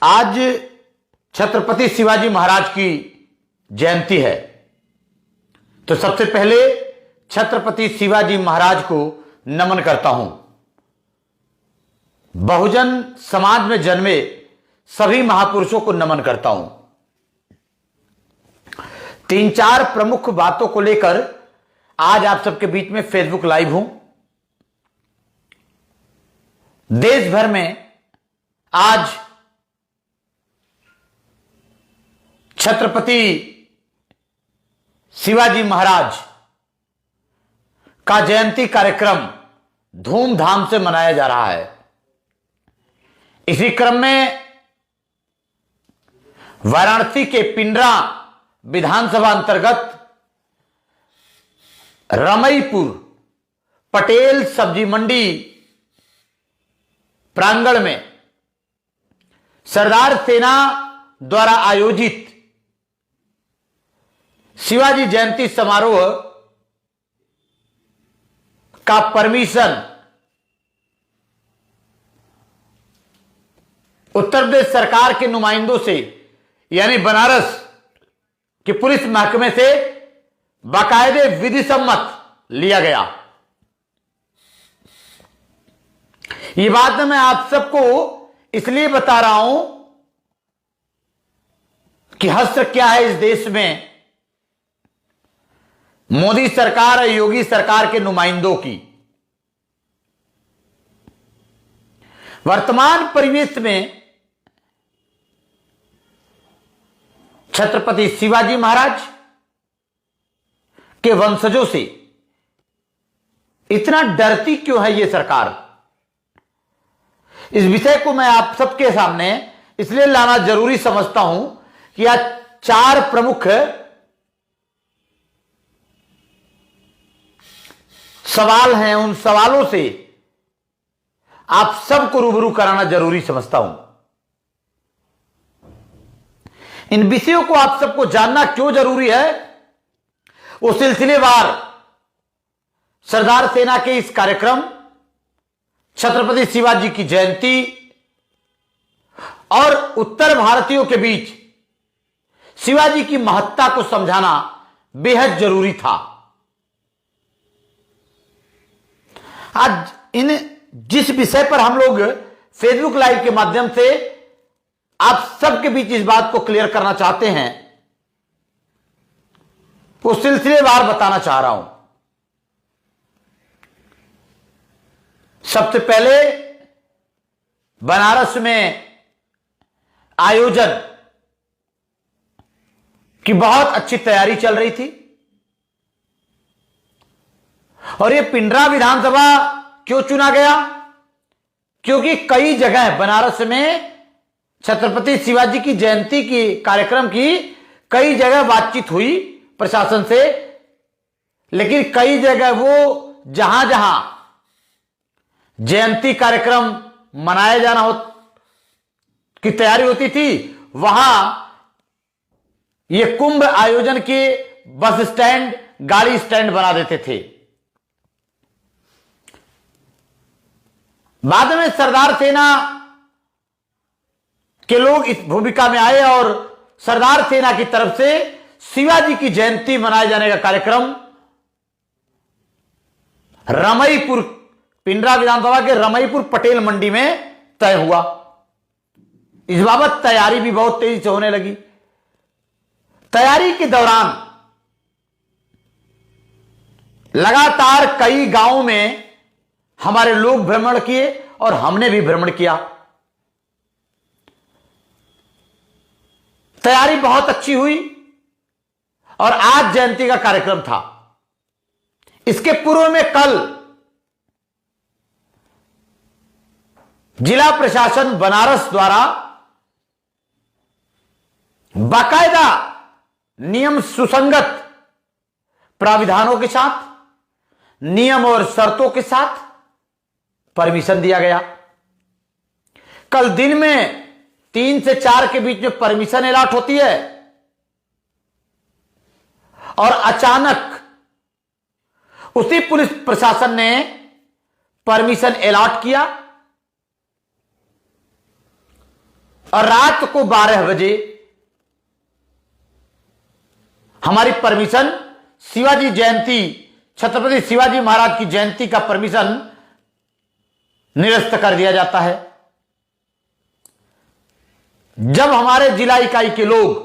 आज छत्रपति शिवाजी महाराज की जयंती है, तो सबसे पहले छत्रपति शिवाजी महाराज को नमन करता हूं। बहुजन समाज में जन्मे सभी महापुरुषों को नमन करता हूं। 3-4 प्रमुख बातों को लेकर आज आप सबके बीच में फेसबुक लाइव हूं। देश भर में आज छत्रपति शिवाजी महाराज का जयंती कार्यक्रम धूमधाम से मनाया जा रहा है। इसी क्रम में वाराणसी के पिंडरा विधानसभा अंतर्गत रमईपुर पटेल सब्जी मंडी प्रांगण में सरदार सेना द्वारा आयोजित शिवाजी जयंती समारोह का परमिशन उत्तर प्रदेश सरकार के नुमाइंदों से यानी बनारस के पुलिस महकमे से बाकायदे विधि सम्मत लिया गया। ये बात मैं आप सबको इसलिए बता रहा हूं कि हश्र क्या है इस देश में मोदी सरकार और योगी सरकार के नुमाइंदों की। वर्तमान परिवेश में छत्रपति शिवाजी महाराज के वंशजों से इतना डरती क्यों है ये सरकार? इस विषय को मैं आप सबके सामने इसलिए लाना जरूरी समझता हूं कि आज 4 प्रमुख सवाल हैं। उन सवालों से आप सबको रूबरू कराना जरूरी समझता हूं। इन विषयों को आप सबको जानना क्यों जरूरी है, वो सिलसिलेवार सरदार सेना के इस कार्यक्रम छत्रपति शिवाजी की जयंती और उत्तर भारतीयों के बीच शिवाजी की महत्ता को समझाना बेहद जरूरी था। आज जिस विषय पर हम लोग फेसबुक लाइव के माध्यम से आप सबके बीच इस बात को क्लियर करना चाहते हैं, वो सिलसिलेवार बताना चाह रहा हूं। सबसे पहले बनारस में आयोजन की बहुत अच्छी तैयारी चल रही थी। और यह पिंडरा विधानसभा क्यों चुना गया? क्योंकि कई जगह बनारस में छत्रपति शिवाजी की जयंती की कार्यक्रम की कई जगह बातचीत हुई प्रशासन से, लेकिन कई जगह वो जहां जहां जयंती कार्यक्रम मनाया जाना की तैयारी होती थी, वहां ये कुंभ आयोजन के बस स्टैंड, गाड़ी स्टैंड बना देते थे। बाद में सरदार सेना के लोग इस भूमिका में आए और सरदार सेना की तरफ से शिवाजी की जयंती मनाए जाने का कार्यक्रम रमईपुर, पिंडरा विधानसभा के रमईपुर पटेल मंडी में तय हुआ। इस बाबत तैयारी भी बहुत तेजी से होने लगी। तैयारी के दौरान लगातार कई गांवों में हमारे लोग भ्रमण किए और हमने भी भ्रमण किया। तैयारी बहुत अच्छी हुई और आज जयंती का कार्यक्रम था। इसके पूर्व में कल जिला प्रशासन बनारस द्वारा बाकायदा नियम सुसंगत प्राविधानों के साथ, नियम और शर्तों के साथ परमिशन दिया गया। कल दिन में 3 से 4 के बीच में परमिशन अलॉट होती है और अचानक उसी पुलिस प्रशासन ने परमिशन अलॉट किया और रात को 12 बजे हमारी परमिशन शिवाजी जयंती, छत्रपति शिवाजी महाराज की जयंती का परमिशन निरस्त कर दिया जाता है। जब हमारे जिला इकाई के लोग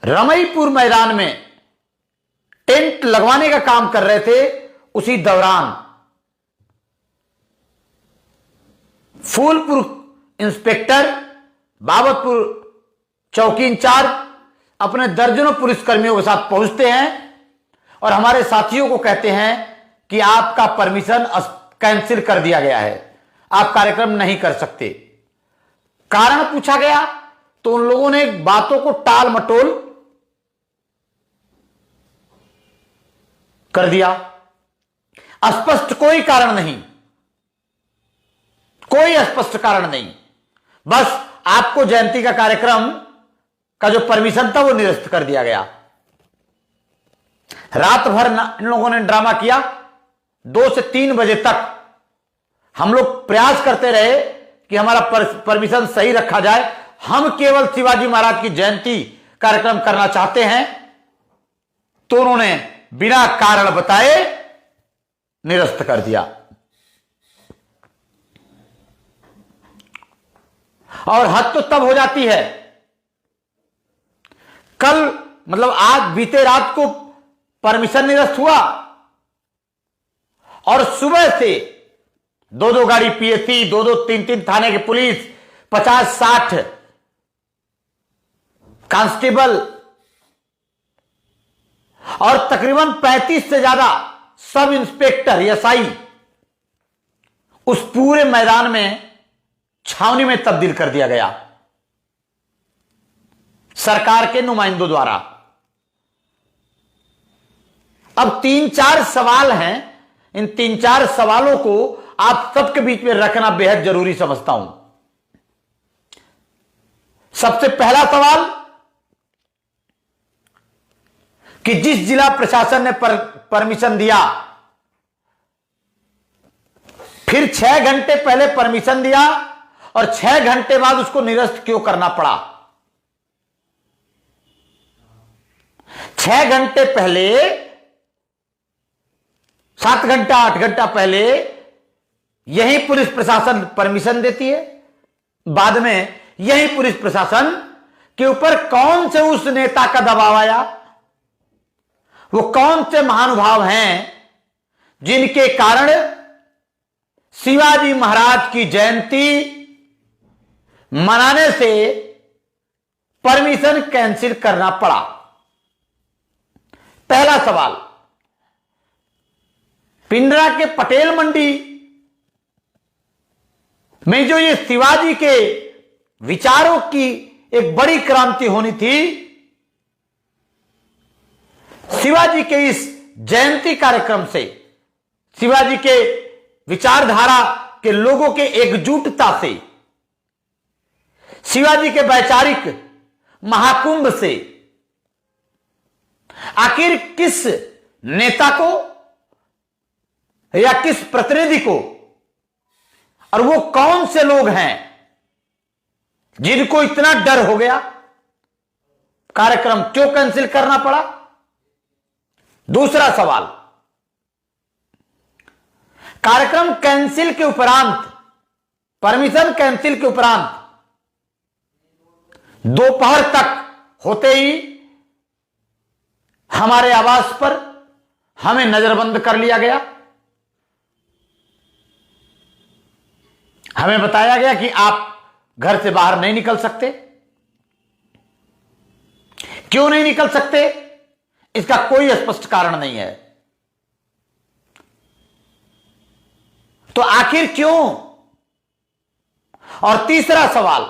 रमईपुर मैदान में टेंट लगवाने का काम कर रहे थे, उसी दौरान फूलपुर इंस्पेक्टर, बाबतपुर चौकी इंचार्ज अपने दर्जनों पुलिसकर्मियों के साथ पहुंचते हैं और हमारे साथियों को कहते हैं कि आपका परमिशन कैंसिल कर दिया गया है, आप कार्यक्रम नहीं कर सकते। कारण पूछा गया तो उन लोगों ने बातों को टाल मटोल कर दिया। स्पष्ट कोई कारण नहीं, कोई स्पष्ट कारण नहीं, बस आपको जयंती का कार्यक्रम का जो परमिशन था वो निरस्त कर दिया गया। रात भर इन लोगों ने ड्रामा किया। 2 से 3 बजे तक हम लोग प्रयास करते रहे कि हमारा परमिशन सही रखा जाए, हम केवल शिवाजी महाराज की जयंती कार्यक्रम करना चाहते हैं। तो उन्होंने बिना कारण बताए निरस्त कर दिया। और हद तो तब हो जाती है, कल मतलब आज बीते रात को परमिशन निरस्त हुआ और सुबह से 2-2 गाड़ी पीएससी, 2-2 3-3 थाने के पुलिस, 50-60 कांस्टेबल और तकरीबन 35 से ज्यादा सब इंस्पेक्टर एसआई उस पूरे मैदान में छावनी में तब्दील कर दिया गया सरकार के नुमाइंदों द्वारा। अब 3-4 सवाल हैं, इन 3-4 सवालों को आप सबके बीच में रखना बेहद जरूरी समझता हूं। सबसे पहला सवाल कि जिस जिला प्रशासन ने परमिशन दिया, फिर 6 घंटे पहले परमिशन दिया और 6 घंटे बाद उसको निरस्त क्यों करना पड़ा? 6 घंटे पहले, 7 घंटा 8 घंटा पहले यही पुलिस प्रशासन परमिशन देती है। बाद में यही पुलिस प्रशासन के ऊपर कौन से उस नेता का दबाव आया, वो कौन से महानुभाव हैं जिनके कारण शिवाजी महाराज की जयंती मनाने से परमिशन कैंसिल करना पड़ा? पहला सवाल, पिंडरा के पटेल मंडी में जो ये शिवाजी के विचारों की एक बड़ी क्रांति होनी थी, शिवाजी के इस जयंती कार्यक्रम से, शिवाजी के विचारधारा के लोगों के एकजुटता से, शिवाजी के वैचारिक महाकुंभ से आखिर किस नेता को या किस प्रतिनिधि को, और वो कौन से लोग हैं जिनको इतना डर हो गया, कार्यक्रम क्यों कैंसिल करना पड़ा? दूसरा सवाल, कार्यक्रम कैंसिल के उपरांत, परमिशन कैंसिल के उपरांत दोपहर तक होते ही हमारे आवास पर हमें नजरबंद कर लिया गया। हमें बताया गया कि आप घर से बाहर नहीं निकल सकते। क्यों नहीं निकल सकते, इसका कोई स्पष्ट कारण नहीं है। तो आखिर क्यों? और तीसरा सवाल,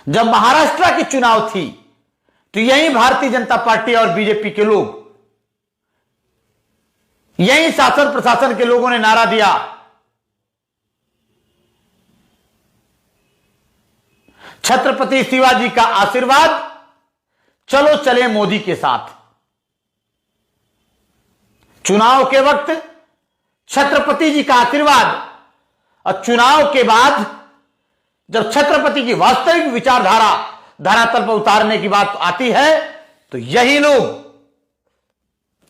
जब महाराष्ट्र की चुनाव थी तो यही भारतीय जनता पार्टी और बीजेपी के लोग, यही शासन प्रशासन के लोगों ने नारा दिया, छत्रपति शिवाजी का आशीर्वाद, चलो चले मोदी के साथ। चुनाव के वक्त छत्रपति जी का आशीर्वाद और चुनाव के बाद जब छत्रपति की वास्तविक विचारधारा धरातल पर उतारने की बात आती है तो यही लोग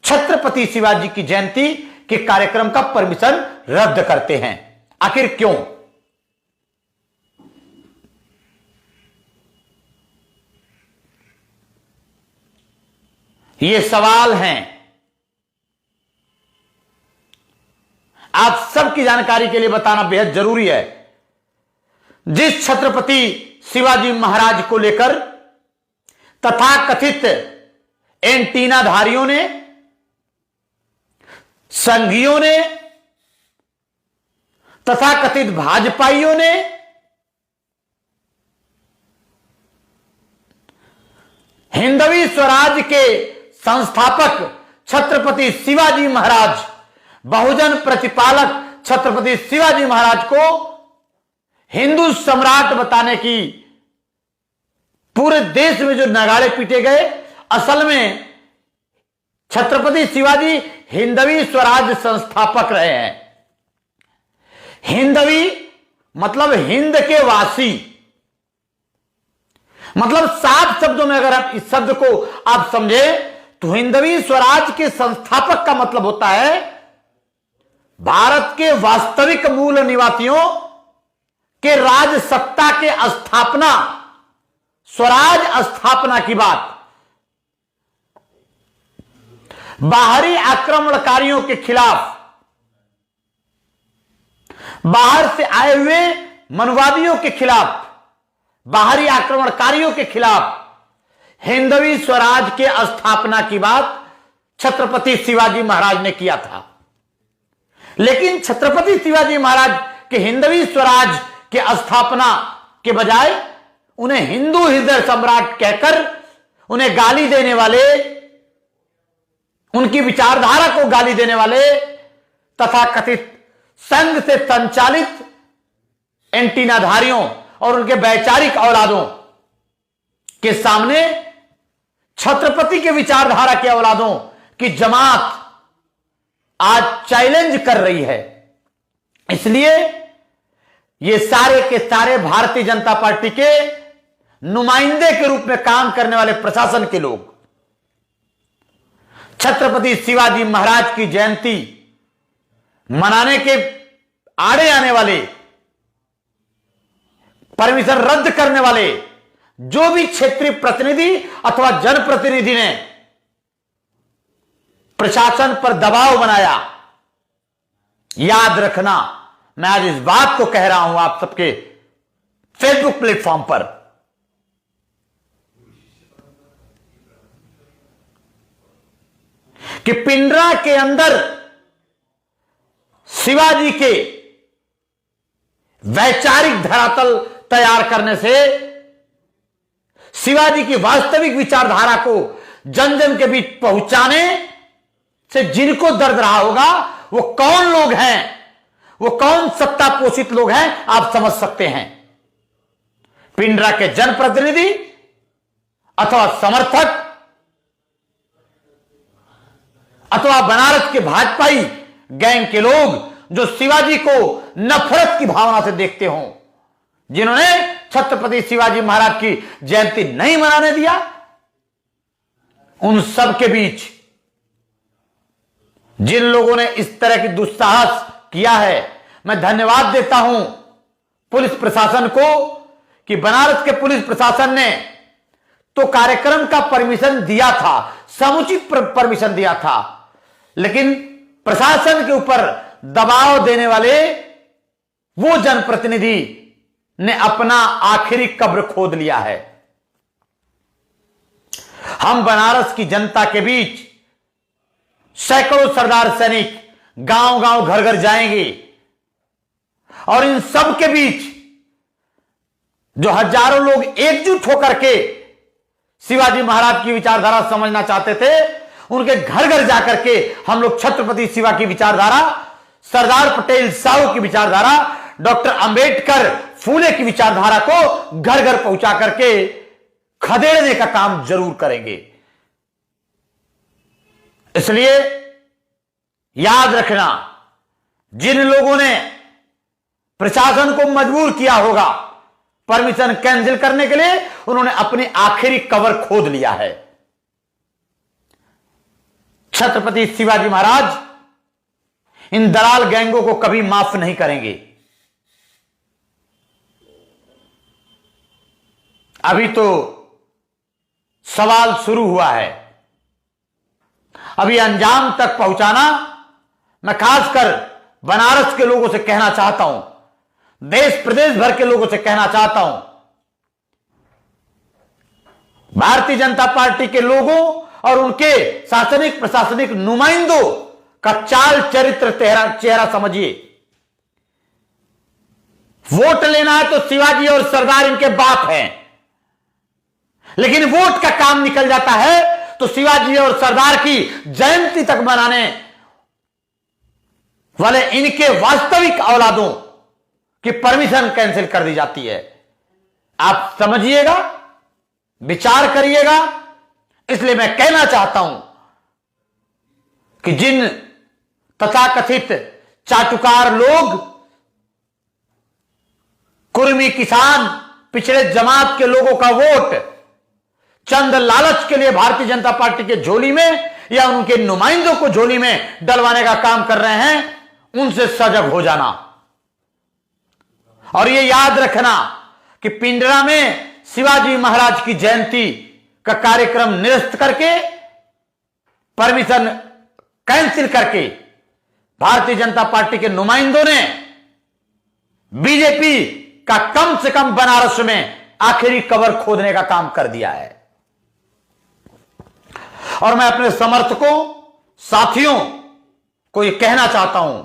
छत्रपति शिवाजी की जयंती के कार्यक्रम का परमिशन रद्द करते हैं। आखिर क्यों? ये सवाल हैं। आप सबकी जानकारी के लिए बताना बेहद जरूरी है। जिस छत्रपति शिवाजी महाराज को लेकर तथाकथित एंटीनाधारियों ने, संघियों ने, तथाकथित भाजपाइयों ने, हिंदवी स्वराज के संस्थापक छत्रपति शिवाजी महाराज, बहुजन प्रतिपालक छत्रपति शिवाजी महाराज को हिंदू सम्राट बताने की पूरे देश में जो नगाड़े पीटे गए, असल में छत्रपति शिवाजी हिंदवी स्वराज संस्थापक रहे हैं। हिंदवी मतलब हिंद के वासी, मतलब साफ शब्दों में अगर आप इस शब्द को आप समझे तो हिंदवी स्वराज के संस्थापक का मतलब होता है भारत के वास्तविक मूल निवासियों के राज सत्ता के स्थापना, स्वराज स्थापना की बात। बाहरी आक्रमणकारियों के खिलाफ, बाहर से आए हुए मनवादियों के खिलाफ, बाहरी आक्रमणकारियों के खिलाफ हिंदवी स्वराज के स्थापना की बात छत्रपति शिवाजी महाराज ने किया था। लेकिन छत्रपति शिवाजी महाराज के हिंदवी स्वराज के स्थापना के बजाय उन्हें हिंदू हृदय सम्राट कहकर उन्हें गाली देने वाले, उनकी विचारधारा को गाली देने वाले तथाकथित संघ से संचालित एंटीनाधारियों और उनके वैचारिक औलादों के सामने छत्रपति के विचारधारा के औलादों की जमात आज चैलेंज कर रही है। इसलिए ये सारे के सारे भारतीय जनता पार्टी के नुमाइंदे के रूप में काम करने वाले प्रशासन के लोग छत्रपति शिवाजी महाराज की जयंती मनाने के आड़े आने वाले, परमिशन रद्द करने वाले जो भी क्षेत्रीय प्रतिनिधि अथवा जनप्रतिनिधि ने प्रशासन पर दबाव बनाया, याद रखना मैं आज इस बात को कह रहा हूं आप सबके फेसबुक प्लेटफॉर्म पर कि पिंडरा के अंदर शिवाजी के वैचारिक धरातल तैयार करने से, शिवाजी की वास्तविक विचारधारा को जन जन के बीच पहुंचाने से जिनको दर्द रहा होगा वो कौन लोग हैं, वो कौन सत्ता पोषित लोग हैं, आप समझ सकते हैं। पिंडरा के जनप्रतिनिधि अथवा समर्थक अथवा बनारस के भाजपाई गैंग के लोग जो शिवाजी को नफरत की भावना से देखते हों, जिन्होंने छत्रपति शिवाजी महाराज की जयंती नहीं मनाने दिया, उन सब के बीच जिन लोगों ने इस तरह की दुस्साहस किया है, मैं धन्यवाद देता हूं पुलिस प्रशासन को कि बनारस के पुलिस प्रशासन ने तो कार्यक्रम का परमिशन दिया था, समुचित परमिशन दिया था, लेकिन प्रशासन के ऊपर दबाव देने वाले वो जनप्रतिनिधि ने अपना आखिरी कब्र खोद लिया है। हम बनारस की जनता के बीच सैकड़ों सरदार सैनिक गांव गांव घर घर जाएंगे और इन सब के बीच जो हजारों लोग एकजुट होकर के शिवाजी महाराज की विचारधारा समझना चाहते थे, उनके घर घर जाकर के हम लोग छत्रपति शिवा की विचारधारा, सरदार पटेल साहू की विचारधारा, डॉक्टर अंबेडकर फूले की विचारधारा को घर घर पहुंचा करके खदेड़ने का काम जरूर करेंगे। इसलिए याद रखना, जिन लोगों ने प्रशासन को मजबूर किया होगा परमिशन कैंसिल करने के लिए उन्होंने अपनी आखिरी कवर खोद लिया है। छत्रपति शिवाजी महाराज इन दलाल गैंगों को कभी माफ नहीं करेंगे। अभी तो सवाल शुरू हुआ है, अभी अंजाम तक पहुंचाना मैं खासकर बनारस के लोगों से कहना चाहता हूं, देश प्रदेश भर के लोगों से कहना चाहता हूं, भारतीय जनता पार्टी के लोगों और उनके शासनिक प्रशासनिक नुमाइंदों का चाल चरित्र चेहरा समझिए। वोट लेना है तो शिवाजी और सरदार इनके बाप हैं, लेकिन वोट का काम निकल जाता है तो शिवाजी और सरदार की जयंती तक मनाने वाले इनके वास्तविक औलादों की परमिशन कैंसिल कर दी जाती है। आप समझिएगा, विचार करिएगा। इसलिए मैं कहना चाहता हूं कि जिन तथाकथित चाटुकार लोग, कुर्मी किसान, पिछड़े जमात के लोगों का वोट चंद लालच के लिए भारतीय जनता पार्टी के झोली में या उनके नुमाइंदों को झोली में डलवाने का काम कर रहे हैं, उनसे सजग हो जाना। और यह याद रखना कि पिंडरा में शिवाजी महाराज की जयंती का कार्यक्रम निरस्त करके, परमिशन कैंसिल करके भारतीय जनता पार्टी के नुमाइंदों ने बीजेपी का कम से कम बनारस में आखिरी कवर खोदने का काम कर दिया है। और मैं अपने समर्थकों, साथियों को यह कहना चाहता हूं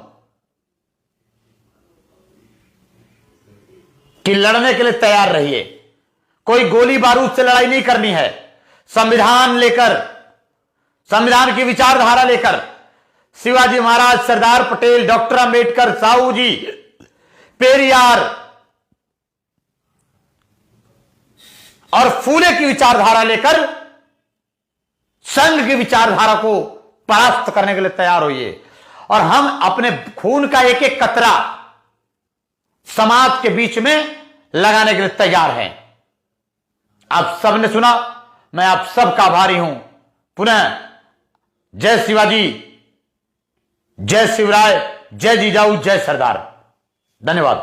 कि लड़ने के लिए तैयार रहिए। कोई गोली बारूद से लड़ाई नहीं करनी है। संविधान लेकर, संविधान की विचारधारा लेकर शिवाजी महाराज, सरदार पटेल, डॉक्टर अंबेडकर, साहू जी, पेरियार और फूले की विचारधारा लेकर संघ की विचारधारा को परास्त करने के लिए तैयार होइए। और हम अपने खून का एक एक कतरा समाज के बीच में लगाने के लिए तैयार हैं। आप सबने सुना, मैं आप सबका आभारी हूं। पुनः जय शिवाजी, जय शिवराय, जय जिजाऊ, जय सरदार। धन्यवाद।